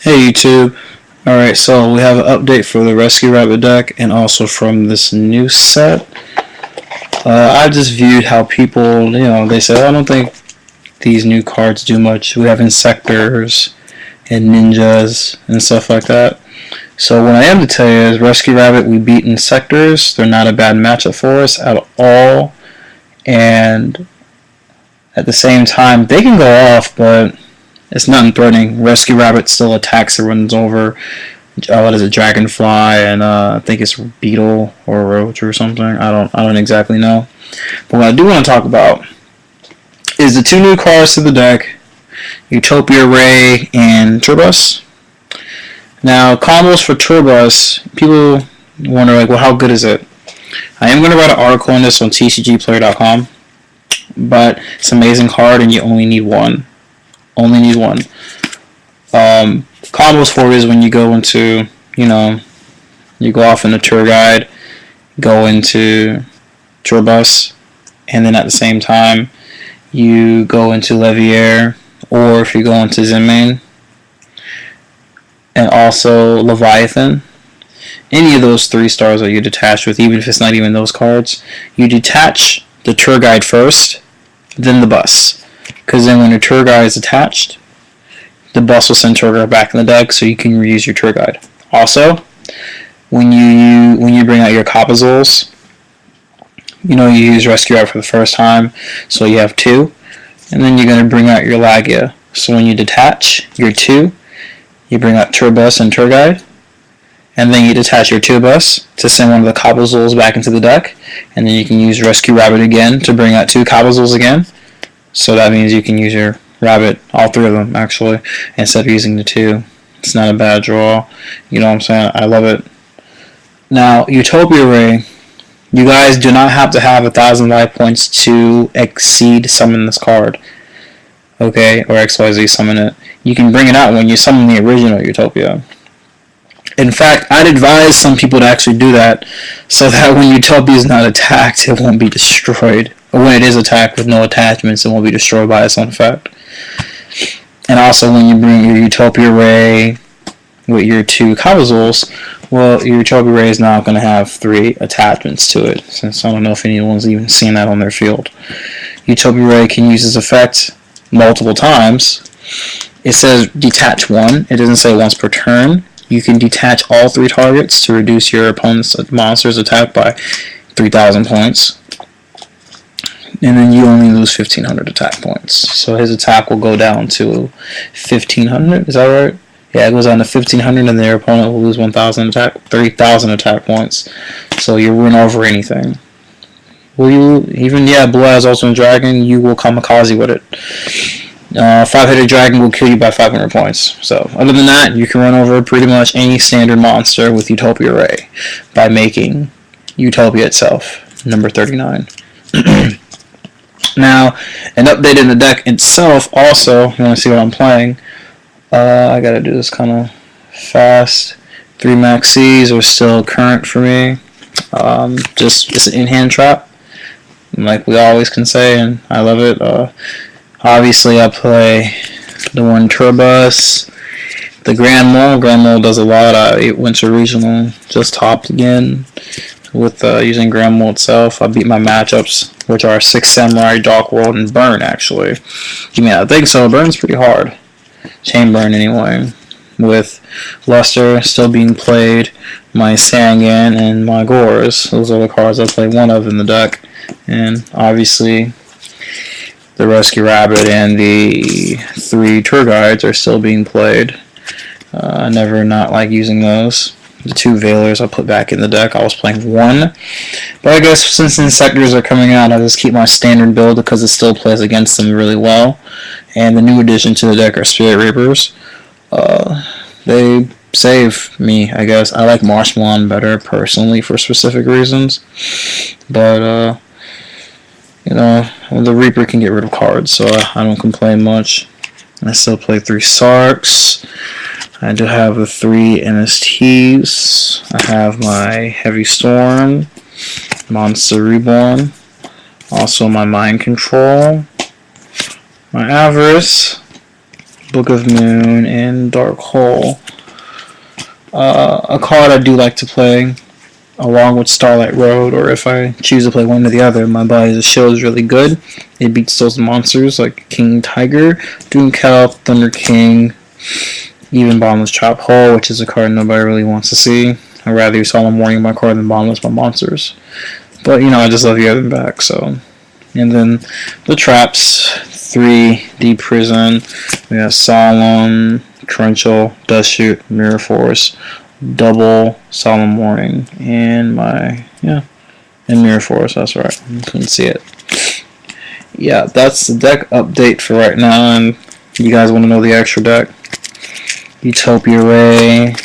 Hey YouTube. Alright, so we have an update for the Rescue Rabbit deck and also from this new set. I just viewed how people, they said, I don't think these new cards do much. We have Insectors and Ninjas and stuff like that. So what I am to tell you is Rescue Rabbit, we beat Insectors. They're not a bad matchup for us at all. And at the same time, they can go off, but it's nothing threatening. Rescue Rabbit still attacks and runs over. What is it? Dragonfly and I think it's Beetle or Roach or something. I don't exactly know. But what I do want to talk about is the two new cards to the deck, Utopia Ray and Turbus. Now combos for Turbus, people wonder like, well, how good is it? I am going to write an article on this on tcgplayer.com, but it's an amazing card and you only need one. Only need one. Combos for it is when you go into, you go off in a tour guide, go into Turbus, and then at the same time you go into Leviair, or if you go into Zinmane, and also Leviathan. Any of those 3 stars that you detach with, even if it's not even those cards, you detach the tour guide first, then the bus. Because then when your tour guide is attached, the bus will send tour guide back in the deck so you can reuse your tour guide. Also, when you bring out your Copazules, you use Rescue Out for the first time, so you have 2. And then you're going to bring out your Lagia. So when you detach your 2, you bring out Turbus and tour guide. And then you detach your Turbus to send one of the Copazules back into the deck. And then you can use Rescue Rabbit again to bring out 2 Copazules again. So that means you can use your Rabbit, all 3 of them actually, instead of using the 2. It's not a bad draw. You know what I'm saying? I love it. Now, Utopia Ray, you guys do not have to have 1,000 life points to exceed summon this card. Okay? Or XYZ summon it. You can bring it out when you summon the original Utopia. In fact, I'd advise some people to actually do that so that when Utopia is not attacked, it won't be destroyed. Or when it is attacked with no attachments, it won't be destroyed by its own effect. And also when you bring your Utopia Ray with your 2 Copazules, well, your Utopia Ray is now going to have 3 attachments to it, since I don't know if anyone's even seen that on their field. Utopia Ray can use this effect multiple times. It says detach 1. It doesn't say once per turn. You can detach all 3 targets to reduce your opponent's monster's attack by 3,000 points. And then you only lose 1,500 attack points. So his attack will go down to 1,500. Is that right? Yeah, it goes down to 1,500, and their opponent will lose 1,000 attack, 3,000 attack points. So you win over anything. Will you even? Yeah, Blue Eyes also in Dragon. You will kamikaze with it. 5-headed dragon will kill you by 500 points. So other than that, you can run over pretty much any standard monster with Utopia Ray by making Utopia itself, number 39. Now, an update in the deck itself also, you want to see what I'm playing, I gotta do this kind of fast. 3 Max C's are still current for me. It's an in-hand trap, like we always can say, and I love it. Obviously, I play the one Turbus, the Grand Mole. Grand Mole does a lot. I went to regional, just topped again with using Grand Mole itself. I beat my matchups, which are 6 Samurai, Dark World, and Burn, actually. I think so. Burn's pretty hard. Chain Burn, anyway. With Luster still being played, my Sangan, and my Gores. Those are the cards I play one of in the deck. And obviously, the Rescue Rabbit and the 3 Tour Guides are still being played. I never not like using those. The 2 Veilers I put back in the deck. I was playing 1. But I guess since Insectors are coming out, I just keep my standard build because it still plays against them really well. And the new addition to the deck are Spirit Reapers. They save me, I guess. I like Marshmallow better, personally, for specific reasons. But, the Reaper can get rid of cards, so I don't complain much. I still play 3 Sarks. I do have the 3 NSTs. I have my Heavy Storm, Monster Reborn, also my Mind Control, my Avarice, Book of Moon, and Dark Hole. A card I do like to play along with Starlight Road, or if I choose to play one or the other, my Body's Shield is really good. It beats those monsters like King Tiger, Doom Kelp, Thunder King, even Bottomless Chop Hole, which is a card nobody really wants to see. I'd rather use Solemn Warning my card than Bottomless by monsters. But, you know, I just love the other back, so. And then the traps, 3, Deep Prison, we got Solemn, Torrential, Dust Shoot, Mirror Force, double Solemn Warning, and and Mirror Force, that's right, I couldn't see it. Yeah, that's the deck update for right now, and you guys want to know the extra deck. Utopia Ray,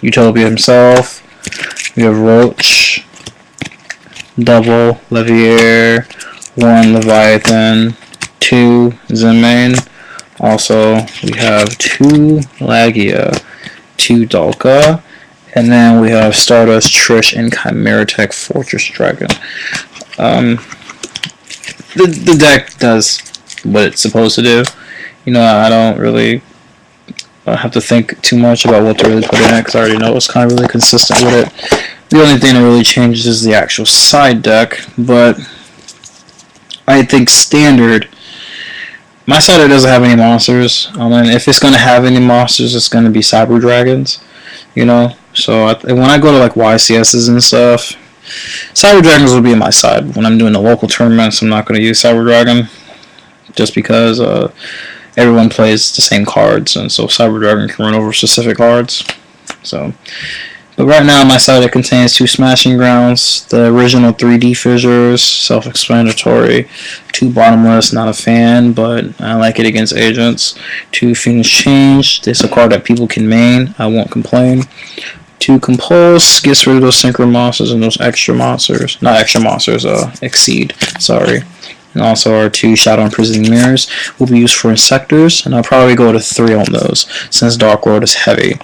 Utopia himself, we have Roach, double Levier, 1 Leviathan, 2 Zenmain. Also, we have 2 Lagia, 2 Dalka, and then we have Stardust, Trish, and Chimera Tech Fortress Dragon. The deck does what it's supposed to do. You know, I don't really have to think too much about what to really put in it, because I already know it's kind of really consistent with it. The only thing that really changes is the actual side deck, but I think standard, my side deck doesn't have any monsters. And if it's going to have any monsters, it's going to be Cyber Dragons, you know. So when I go to like YCSs and stuff, Cyber Dragons will be in my side. When I'm doing the local tournaments, I'm not going to use Cyber Dragon, just because everyone plays the same cards, and so Cyber Dragon can run over specific cards. So, but right now my side deck contains 2 Smashing Grounds, the original 3D Fissures, self-explanatory, 2 Bottomless, not a fan, but I like it against agents, 2 Phoenix Change, this is a card that people can main, I won't complain, 2 Compulse, gets rid of those Synchro Monsters and those extra monsters, not extra monsters, Exceed, sorry. And also our 2 Shadow Imprisoning Mirrors will be used for Insectors, and I'll probably go to 3 on those, since Dark World is heavy.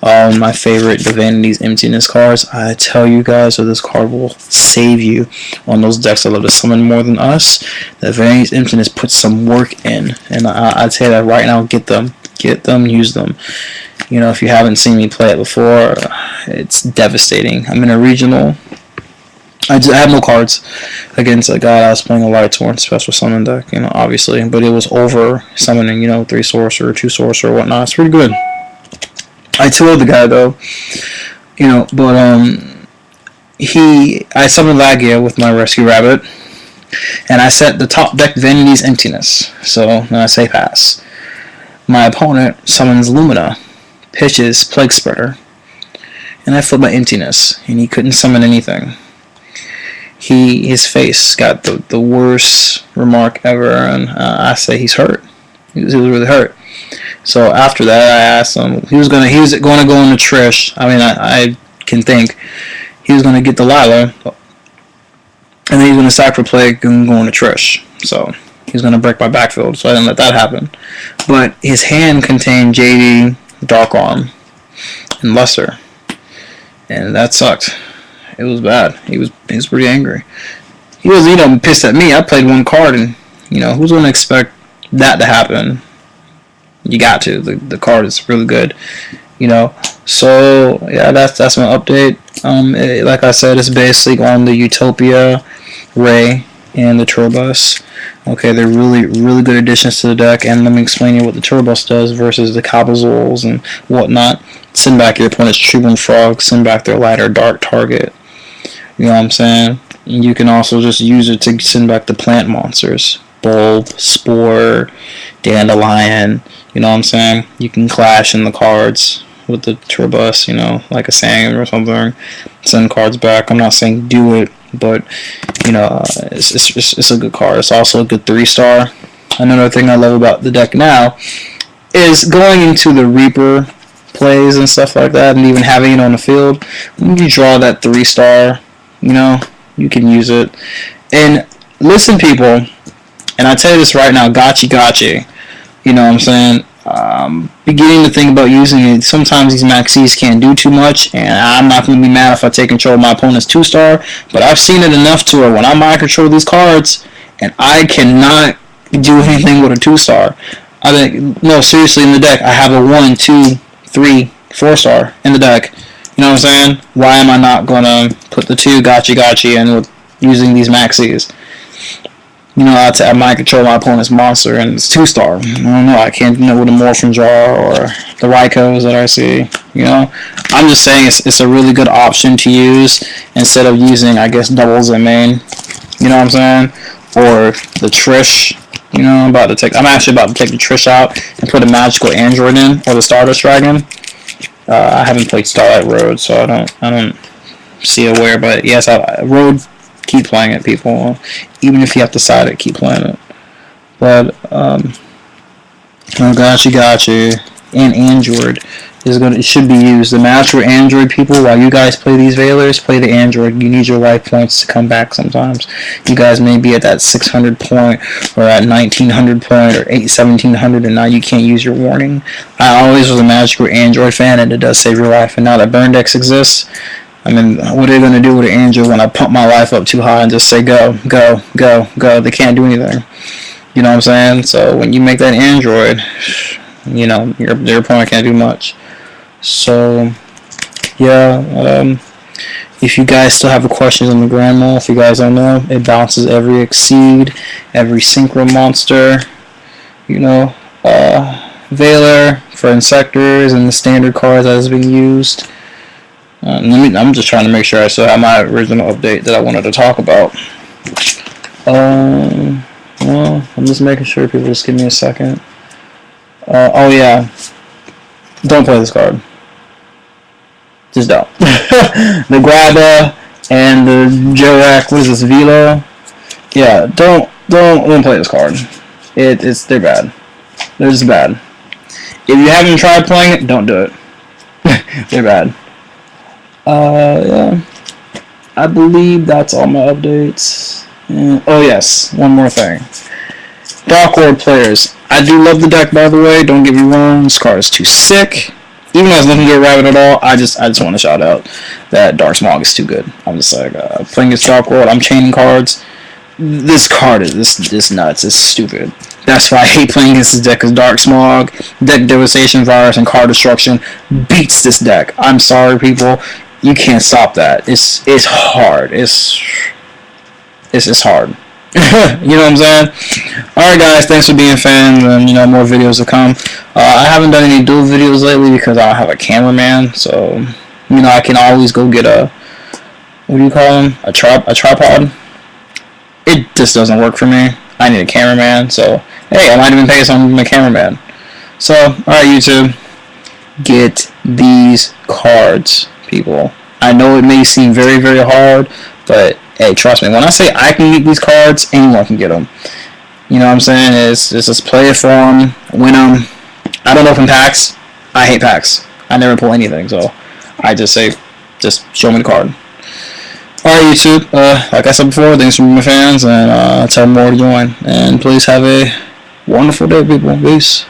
My favorite, the Vanity's Emptiness cards. I tell you guys that this card will save you on those decks that love to summon more than us. The Vanity's Emptiness puts some work in, and I'd say that right now, get them, use them. You know, if you haven't seen me play it before, it's devastating. I'm in a regional. I have no cards against a guy I was playing a Light Torn special summon deck, you know, obviously, but it was over summoning, you know, 3 Sorcerer, 2 Sorcerer, whatnot. It's pretty good. I told the guy though, you know, but I summoned Lagia with my Rescue Rabbit, and I set the top deck Vanity's Emptiness. So then I say pass. My opponent summons Lumina, pitches Plague Spreader, and I flip my Emptiness, and he couldn't summon anything. His face got the worst remark ever, and I say he's hurt. He was really hurt. So after that, I asked him. He was gonna go into Trish. I mean, I can think he was gonna get the Lila, and then he was gonna sack for Plague and go into Trish. So he was gonna break my backfield. So I didn't let that happen. But his hand contained JD, Dark Arm, and Luster, and that sucked. It was bad. He was pretty angry. He was, you know, pissed at me. I played 1 card, and you know, who's gonna expect that to happen? You got to. The card is really good, you know. So yeah, that's my update. Like I said, it's basically on the Utopia, Ray, and the Turbos. Okay, they're really good additions to the deck. And let me explain you what the Turbos does versus the Cabazols and whatnot. Send back your opponent's Tribune Frog. Send back their light or dark target. You know what I'm saying? And you can also just use it to send back the plant monsters. Bulb, Spore, Dandelion, you know what I'm saying? You can clash in the cards with the Turbos, you know, like a Sang or something. Send cards back. I'm not saying do it, but, you know, it's a good card. It's also a good 3-star. Another thing I love about the deck now is going into the Reaper plays and stuff like that, and even having it on the field. When you draw that 3-star, you know, you can use it. And listen, people, and I tell you this right now, gotcha. You know what I'm saying? Beginning to think about using it. Sometimes these Maxis can't do too much, and I'm not going to be mad if I take control of my opponent's 2-star, but I've seen it enough to where when I mind control these cards, and I cannot do anything with a 2-star, I think, no, seriously, in the deck, I have a 1, 2, 3, 4-star in the deck. You know what I'm saying? Why am I not gonna put the 2 gotcha in with using these maxis? You know, I might control my opponent's monster, and it's 2-star. I don't know. I can't know with the Morphin Jar or the Raikos that I see. You know, I'm just saying it's a really good option to use instead of using, I guess, doubles in main. You know what I'm saying? Or the Trish. You know, I'm actually about to take the Trish out and put a magical android in, or the Stardust Dragon. I haven't played Starlight Road, so I don't see it where, but yes, Road. Keep playing it, people. Even if you have to side it, keep playing it. But oh, gotcha. And Android it should be used. The match for Android, people. While you guys play these Veilers, play the Android. You need your life points to come back. Sometimes you guys may be at that 600 point or at 1900 point or 1700, and now you can't use your warning. I always was a Magical Android fan, and it does save your life. And now that Burn Dex exists. I mean, what are they going to do with an Android when I pump my life up too high and just say go, go, go, go? They can't do anything. You know what I'm saying? So when you make that Android, you know, your opponent can't do much. So, yeah, if you guys still have questions on the Grand Mall, if you guys don't know, it bounces every Exceed, every Synchro Monster, you know, Veiler for Insectors and the standard cards that has been used. I'm just trying to make sure I still have my original update that I wanted to talk about. Well, I'm just making sure people just give me a second. Oh yeah, don't play this card. Just don't. The Grabba and the Jorak, what is this, Velo? Yeah, don't play this card. They're bad. They're just bad. If you haven't tried playing it, don't do it. They're bad. Yeah, I believe that's all my updates. Oh yes, one more thing. Dark World players, I do love the deck, by the way. Don't get me wrong, this card is too sick. Even though it's nothing to do with Rabbit at all, I just want to shout out that Dark Smog is too good. I'm just like playing this Dark World. I'm chaining cards. This card is this nuts. It's stupid. That's why I hate playing against this deck, because Dark Smog, Deck Devastation Virus, and Card Destruction beats this deck. I'm sorry, people. You can't stop that. It's hard. It's hard. You know what I'm saying? Alright guys, thanks for being fans, and you know, more videos to come. I haven't done any dual videos lately because I don't have a cameraman, so you know, I can always go get a, what do you call them? A tripod. It just doesn't work for me. I need a cameraman, so hey, I might even pay someone to be my cameraman. So, alright YouTube, get these cards, people. I know it may seem very, very hard, but hey, trust me, when I say I can get these cards, anyone can get them. You know what I'm saying? It's just play it for them, win them. I don't open packs. I hate packs. I never pull anything, so I just say, just show me the card. Alright YouTube, like I said before, thanks for being my fans, and tell them more to join. And please have a wonderful day, people. Peace.